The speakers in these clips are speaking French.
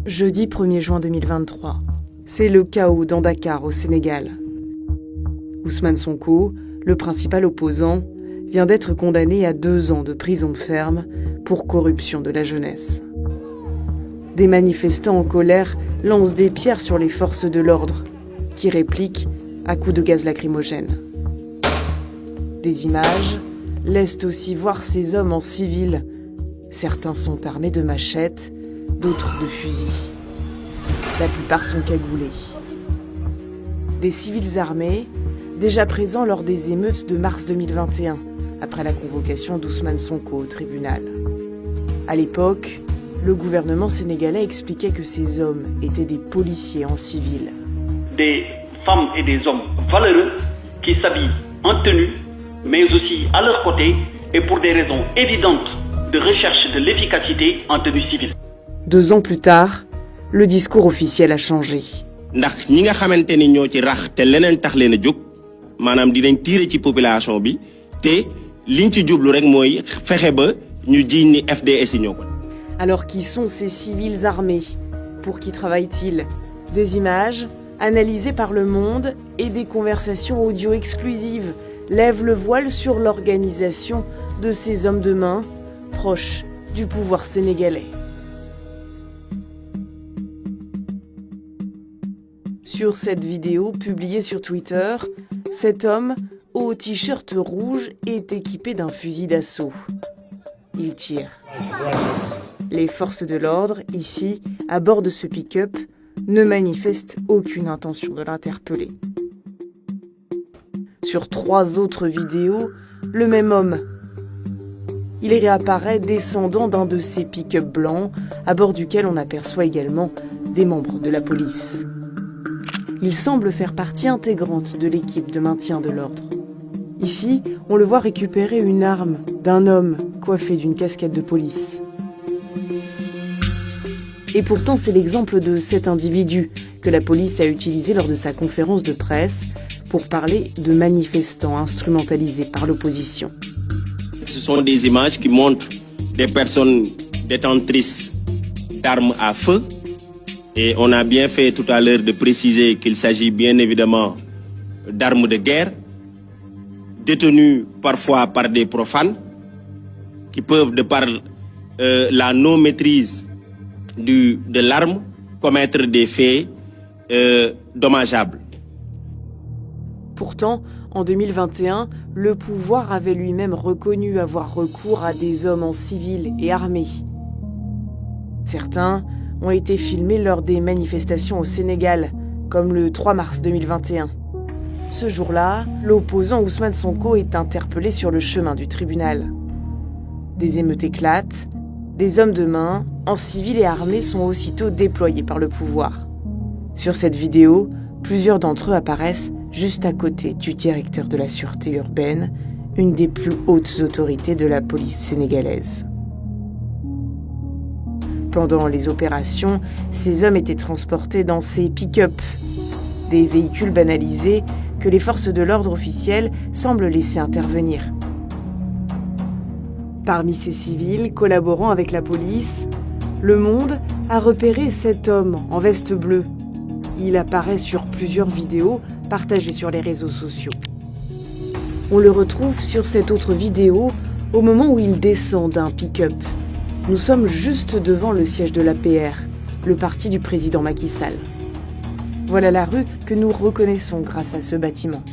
Jeudi 1er juin 2023, c'est le chaos dans Dakar, au Sénégal. Ousmane Sonko, le principal opposant, vient d'être condamné à 2 ans de prison ferme pour corruption de la jeunesse. Des manifestants en colère lancent des pierres sur les forces de l'ordre, qui répliquent à coups de gaz lacrymogène. Des images laissent aussi voir ces hommes en civil. Certains sont armés de machettes, d'autres de fusils. La plupart sont cagoulés. Des civils armés, déjà présents lors des émeutes de mars 2021, après la convocation d'Ousmane Sonko au tribunal. À l'époque, le gouvernement sénégalais expliquait que ces hommes étaient des policiers en civil. Des femmes et des hommes valeureux qui s'habillent en tenue, mais aussi à leur côté et pour des raisons évidentes de recherche de l'efficacité en tenue civile. 2 ans plus tard, le discours officiel a changé. ndax ñi nga xamante ni ñoo ci rax te leneen tax leen a jóg maanaam dinañ tiire ci population bi te liñ ci jublu rek mooy fexe ba ñu jiiñ ni FDS yi ñoo ko. Alors qui sont ces civils armés? Pour qui travaillent-ils? Des images analysées par Le Monde et des conversations audio exclusives lèvent le voile sur l'organisation de ces hommes de main proches du pouvoir sénégalais. Sur cette vidéo publiée sur Twitter, cet homme, au t-shirt rouge, est équipé d'un fusil d'assaut. Il tire. Les forces de l'ordre, ici, à bord de ce pick-up, ne manifestent aucune intention de l'interpeller. Sur 3 autres vidéos, le même homme. Il réapparaît descendant d'un de ces pick-up blancs, à bord duquel on aperçoit également des membres de la police. Il semble faire partie intégrante de l'équipe de maintien de l'ordre. Ici, on le voit récupérer une arme d'un homme coiffé d'une casquette de police. Et pourtant, c'est l'exemple de cet individu que la police a utilisé lors de sa conférence de presse pour parler de manifestants instrumentalisés par l'opposition. Ce sont des images qui montrent des personnes détentrices d'armes à feu. Et on a bien fait tout à l'heure de préciser qu'il s'agit bien évidemment d'armes de guerre, détenues parfois par des profanes, qui peuvent, de par la non-maîtrise de l'arme, commettre des faits dommageables. Pourtant, en 2021, le pouvoir avait lui-même reconnu avoir recours à des hommes en civil et armés. Certains ont été filmés lors des manifestations au Sénégal, comme le 3 mars 2021. Ce jour-là, l'opposant Ousmane Sonko est interpellé sur le chemin du tribunal. Des émeutes éclatent, des hommes de main, en civil et armés, sont aussitôt déployés par le pouvoir. Sur cette vidéo, plusieurs d'entre eux apparaissent juste à côté du directeur de la sûreté urbaine, une des plus hautes autorités de la police sénégalaise. Pendant les opérations, ces hommes étaient transportés dans ces pick-up, des véhicules banalisés que les forces de l'ordre officielles semblent laisser intervenir. Parmi ces civils collaborant avec la police, Le Monde a repéré cet homme en veste bleue. Il apparaît sur plusieurs vidéos partagées sur les réseaux sociaux. On le retrouve sur cette autre vidéo au moment où il descend d'un pick-up. Nous sommes juste devant le siège de l'APR, le parti du président Macky Sall. Voilà la rue que nous reconnaissons grâce à ce bâtiment.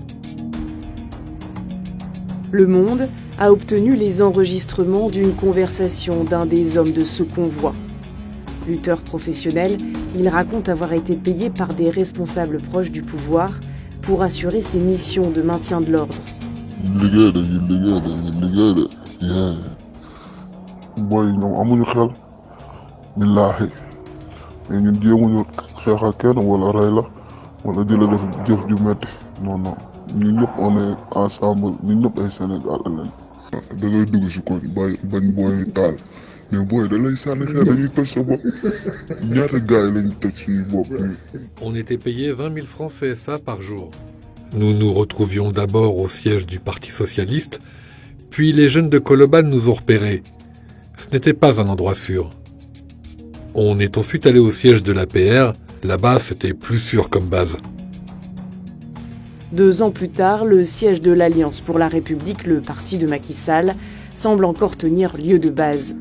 Le Monde a obtenu les enregistrements d'une conversation d'un des hommes de ce convoi. Lutteur professionnel, il raconte avoir été payé par des responsables proches du pouvoir pour assurer ses missions de maintien de l'ordre. Boy ñoom amuñu xel billaahi mais ñun jéemuñu xeex ak kenn wala rey la wala di la def jëf ju metti non ñun ñëpp on est ensemble ñun ñëpp ay Sénégal lañ. da ngay dugg si koñ bañ booy taal mais booy da lay sànni xeer dañuy toj sa bopp ñaata gars yi lañ toj suñu bopp. On était payé 20 000 francs CFA par jour. Nous nous retrouvions d'abord au siège du Parti socialiste, puis les jeunes de Colobane nous ont repérés. Ce n'était pas un endroit sûr. On est ensuite allé au siège de l'APR. Là-bas, c'était plus sûr comme base. 2 ans plus tard, le siège de l'Alliance pour la République, le parti de Macky Sall, semble encore tenir lieu de base.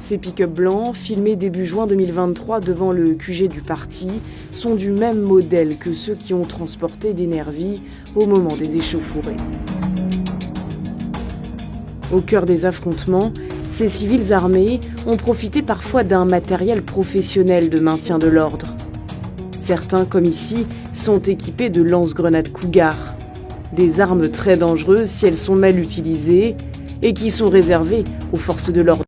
Ces pick-up blancs, filmés début juin 2023 devant le QG du parti, sont du même modèle que ceux qui ont transporté des nervis au moment des échauffourées. Au cœur des affrontements, ces civils armés ont profité parfois d'un matériel professionnel de maintien de l'ordre. Certains, comme ici, sont équipés de lance-grenades Cougar, des armes très dangereuses si elles sont mal utilisées et qui sont réservées aux forces de l'ordre.